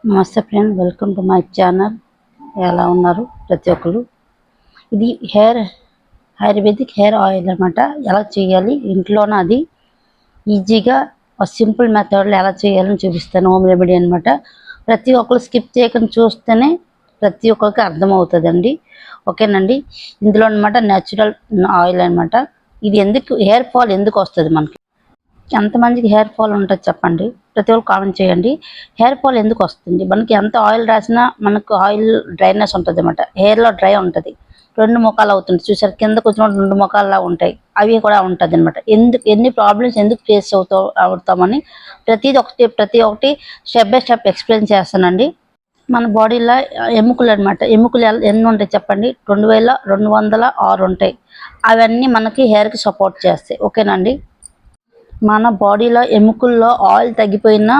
నమస్తే friend, welcome to my channel. ఎలా ఉన్నారు ప్రతి ఒక్కరు? ఇది ఆయుర్వేదిక్ హెయిర్ ఆయిల్ అనమాట. ఎలా చేయాలి ఇంట్లోనే, అది ఈజీగా సింపుల్ మెథడ్లో ఎలా చేయాలని చూపిస్తాను. హోమ్ రెమెడీ అనమాట. ప్రతి ఒక్కరు స్కిప్ చేయకుండా చూస్తేనే ప్రతి ఒక్కరికి అర్థమవుతుందండి. ఓకేనండి. ఇందులో అనమాట న్యాచురల్ ఆయిల్ అనమాట. ఇది హెయిర్ ఫాల్ ఎందుకు వస్తుంది మనకి? ఎంతమందికి హెయిర్ ఫాల్ ఉంటుంది చెప్పండి? ప్రతి ఒక్కరు కామెంట్ చేయండి. హెయిర్ ఫాల్ ఎందుకు వస్తుంది? మనకి ఎంత ఆయిల్ రాసినా మనకు ఆయిల్ డ్రైనెస్ ఉంటుంది అనమాట. హెయిర్లో డ్రై ఉంటుంది. రెండు ముఖాలు అవుతుంది చూసారు, కిందకు వచ్చినప్పుడు రెండు ముఖాల్లా ఉంటాయి, అవి కూడా ఉంటుంది అనమాట. ఎన్ని ప్రాబ్లమ్స్ ఎందుకు ఫేస్ అవుతామని ప్రతి ఒక్కటి స్టెప్ బై స్టెప్ ఎక్స్ప్లెయిన్ చేస్తానండి. మన బాడీలో ఎముకలు అనమాట. ఎముకలు ఎన్ని ఉంటాయి చెప్పండి? 2206 ఉంటాయి. అవన్నీ మనకి హెయిర్కి సపోర్ట్ చేస్తాయి. ఓకేనండి. మన బాడీలో ఎముకల్లో ఆయిల్ తగ్గిపోయినా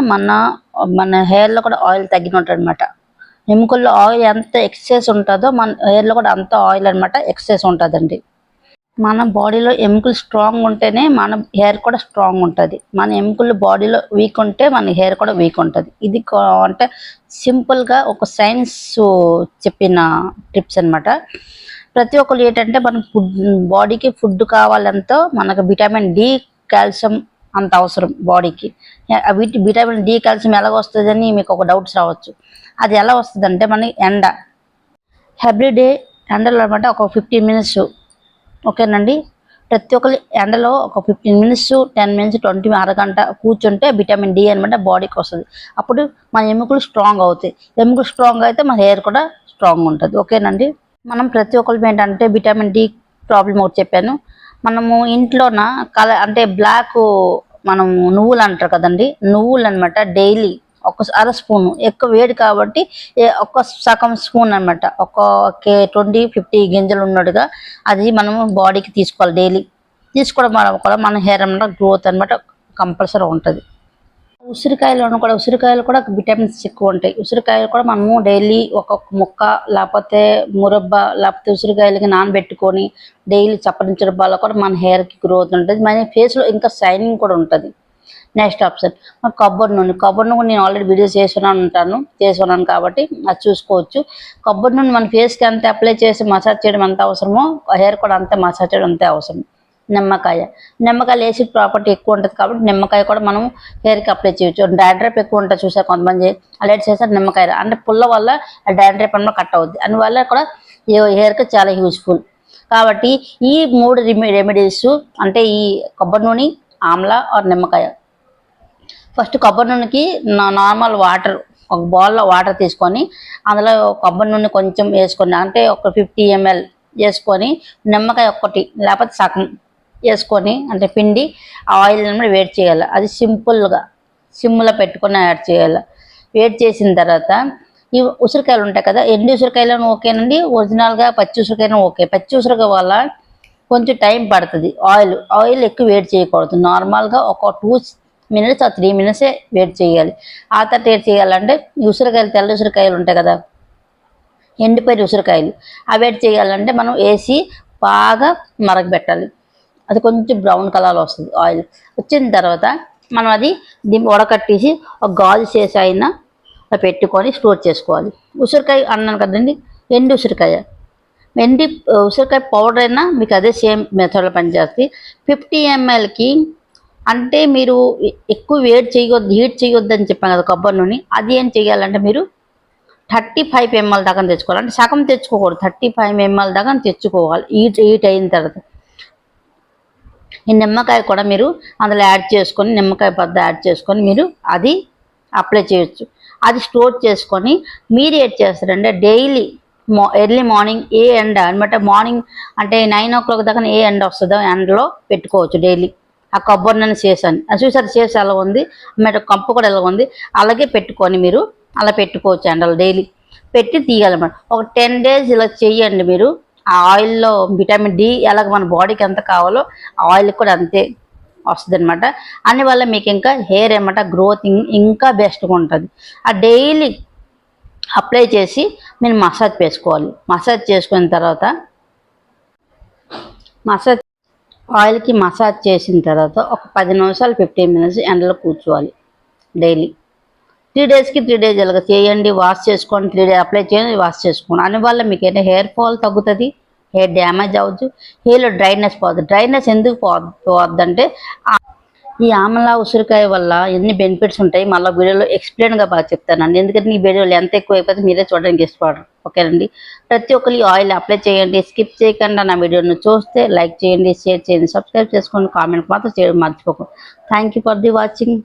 మన హెయిర్లో కూడా ఆయిల్ తగ్గినట్టు అనమాట. ఎముకల్లో ఆయిల్ ఎంత ఎక్సెస్ ఉంటుందో మన హెయిర్లో కూడా అంత ఆయిల్ అనమాట ఎక్సెస్ ఉంటుందండి. మన బాడీలో ఎముకలు స్ట్రాంగ్ ఉంటేనే మన హెయిర్ కూడా స్ట్రాంగ్ ఉంటుంది. మన ఎముకలు బాడీలో వీక్ ఉంటే మన హెయిర్ కూడా వీక్ ఉంటుంది. ఇది అంటే సింపుల్గా ఒక సైన్స్ చెప్పిన టిప్స్ అనమాట. ప్రతి ఒక్కరు ఏంటంటే మన బాడీకి ఫుడ్ కావాలంతో మనకు విటమిన్ డి, కాల్షియం అంత అవసరం బాడీకి. విటమిన్ డి, కాల్షియం ఎలాగ వస్తుందని మీకు ఒక డౌట్స్ రావచ్చు. అది ఎలా వస్తుందంటే మనకి ఎవ్రీడే ఎండలో అనమాట. ఒక 15 మినిట్స్, ఓకేనండి. ప్రతి ఒక్కరు ఎండలో ఒక 15 మినిట్స్, 10 మినిట్స్, 20 అరగంట కూర్చుంటే విటమిన్ డి అనమాట బాడీకి వస్తుంది. అప్పుడు మన ఎముకలు స్ట్రాంగ్ అవుతాయి. ఎముకలు స్ట్రాంగ్ అయితే మన హెయిర్ కూడా స్ట్రాంగ్ ఉంటుంది. ఓకేనండి. మనం ప్రతి ఒక్కరు ఏంటంటే విటమిన్ డి ప్రాబ్లం ఒకటి చెప్పాను. మనము ఇంట్లోన అంటే బ్లాక్ మనం నువ్వులు అంటారు కదండి, నువ్వులు అనమాట. డైలీ ఒక అర స్పూను, ఎక్కువ వేడి కాబట్టి ఒక సగం స్పూన్ అనమాట. ఒక 20-50 గింజలు ఉన్నట్టుగా అది మనము బాడీకి తీసుకోవాలి. డైలీ తీసుకోవడం వల్ల కూడా మన హెయిర్ అనమాట గ్రోత్ అనమాట కంపల్సరీ ఉంటుంది. ఉసిరికాయలు కూడా విటమిన్స్ ఎక్కువ ఉంటాయి. ఉసిరికాయలు కూడా మనము డైలీ ఒక ముక్క లేకపోతే మురబ్బ లేకపోతే ఉసిరికాయలకి నానబెట్టుకొని డైలీ చప్పరించడం వల్ల కూడా మన హెయిర్కి గ్రోత్ ఉంటుంది. మన ఫేస్లో ఇంకా షైనింగ్ కూడా ఉంటుంది. నెక్స్ట్ ఆప్షన్ కొబ్బరి నూనె. నేను ఆల్రెడీ వీడియోస్ చేస్తున్నాను కాబట్టి అది చూసుకోవచ్చు. కొబ్బరి నూనె మన ఫేస్కి ఎంత అప్లై చేసి మసాజ్ చేయడం ఎంత అవసరమో హెయిర్ కూడా అంతే మసాజ్ చేయడం అంతే అవసరం. నిమ్మకాయలు యాసిడ్ ప్రాపర్టీ ఎక్కువ ఉంటుంది కాబట్టి నిమ్మకాయ కూడా మనం హెయిర్కి అప్లై చేయొచ్చు. డాండ్రఫ్ ఎక్కువ ఉంటుంది చూసారు కొంతమంది, అలర్ట్ చేస్తారు నిమ్మకాయ అంటే పుల్ల వల్ల డాండ్రఫ్ అన్న కట్ అవుద్ది. అందువల్ల కూడా హెయిర్కి చాలా యూజ్ఫుల్. కాబట్టి ఈ 3 రెమెడీస్ అంటే ఈ కొబ్బరి నూనె, ఆమ్లా ఆర్ నిమ్మకాయ. ఫస్ట్ కొబ్బరి నూనెకి నార్మల్ వాటర్, ఒక బౌల్లో వాటర్ తీసుకొని అందులో కొబ్బరి నూనె కొంచెం వేసుకొని, అంటే ఒక 50 ml వేసుకొని నిమ్మకాయ ఒక్కటి లేకపోతే సగం వేసుకొని అంటే పిండి ఆయిల్ వేడి చేయాలి. అది సింపుల్గా సిమ్లో పెట్టుకొని యాడ్ చేయాలి. వేడి చేసిన తర్వాత ఈ ఉసిరికాయలు ఉంటాయి కదా, ఎండు ఉసిరికాయలను ఓకేనండి, ఒరిజినల్గా పచ్చి ఉసిరికాయలను ఓకే. పచ్చి ఉసిరికాయ వల్ల కొంచెం టైం పడుతుంది. ఆయిల్ ఎక్కువ వేడి చేయకూడదు. నార్మల్గా ఒక 2 మినిట్స్ ఆ 3 మినిట్సే వేడి చేయాలి. ఆ తర్వాత ఏం చేయాలంటే ఉసిరికాయలు, తెల్ల ఉసిరికాయలు ఉంటాయి కదా, ఎండిపోయిన ఉసిరికాయలు అవి వేడి చేయాలంటే మనం వేసి బాగా మరగబెట్టాలి. అది కొంచెం బ్రౌన్ కలర్ వస్తుంది. ఆయిల్ వచ్చిన తర్వాత మనం దీన్ని వడకట్టేసి ఒక గాజు చేసి అయినా పెట్టుకొని స్టోర్ చేసుకోవాలి. ఉసిరికాయ అన్నాను కదండి, ఎండు ఉసిరికాయ పౌడర్ అయినా మీకు అదే సేమ్ మెథడ్లో పనిచేస్తుంది. 50 mlకి అంటే మీరు ఎక్కువ హీట్ చేయొద్దు అని చెప్పాను కదా కొబ్బరి నూనె. అది ఏం చేయాలంటే మీరు 35 ml దాకా తెచ్చుకోవాలి. అంటే సగం తెచ్చుకోకూడదు, 35 ml దాకా తెచ్చుకోవాలి. హీట్ అయిన తర్వాత ఈ నిమ్మకాయ కూడా మీరు అందులో యాడ్ చేసుకొని, నిమ్మకాయ బద్ద యాడ్ చేసుకొని మీరు అది అప్లై చేయొచ్చు. అది స్టోర్ చేసుకొని మీరు ఏం చేస్తారంటే డైలీ ఎర్లీ మార్నింగ్ ఏ ఎండ అనమాట, మార్నింగ్ అంటే 9 o'clock దాకా ఏ ఎండ వస్తుందో ఎండలో పెట్టుకోవచ్చు డైలీ. ఆ కొబ్బరి నూనె చేసాను అది చూసారు, చేసి ఎలా ఉంది, అన్నమాట కంపు కూడా ఎలా ఉంది. అలాగే పెట్టుకొని మీరు అలా పెట్టుకోవచ్చు ఎండలో డైలీ పెట్టి తీయాలన్నమాట. ఒక 10 days ఇలా చెయ్యండి మీరు. ఆ ఆయిల్లో విటమిన్ డి ఎలాగ మన బాడీకి ఎంత కావాలో ఆయిల్ కూడా అంతే వస్తుంది అనమాట. అందువల్ల మీకు ఇంకా హెయిర్ ఏమంట గ్రోత్ ఇంకా బెస్ట్గా ఉంటుంది. ఆ డైలీ అప్లై చేసి మీరు మసాజ్ చేసుకోవాలి. మసాజ్ చేసుకున్న తర్వాత ఆయిల్కి మసాజ్ చేసిన తర్వాత ఒక 10 నిమిషాలు 15 మినిట్స్ ఎండలో కూర్చోవాలి డైలీ. 3 డేస్కి 3 డేస్ ఇలాగ చేయండి, వాష్ చేసుకోండి, 3 డేస్ అప్లై చేయండి, వాష్ చేసుకోండి. అందువల్ల మీకు ఏంటంటే హెయిర్ ఫాల్ తగ్గుతుంది, హెయిర్ డ్యామేజ్ అవ్వచ్చు, హెయిర్లో డ్రైనెస్ పోతుంది. డ్రైనెస్ ఎందుకు పోద్దంటే ఈ ఆమలా ఉసిరికాయ వల్ల ఎన్ని బెనిఫిట్స్ ఉంటాయి మళ్ళీ వీడియోలో ఎక్స్ప్లెయిన్గా బాగా చెప్తానండి. ఎందుకంటే ఈ వీడియోలో ఎంత ఎక్కువ అయిపోతే మీరే చూడడానికి ఇష్టపడరు. ఓకేనండి, ప్రతి ఒక్కరు ఆయిల్ అప్లై చేయండి, స్కిప్ చేయకుండా నా వీడియోను చూస్తే లైక్ చేయండి, షేర్ చేయండి, సబ్స్క్రైబ్ చేసుకోండి, కామెంట్ మాత్రం చేయడం మర్చిపోకండి. Thank you for the watching.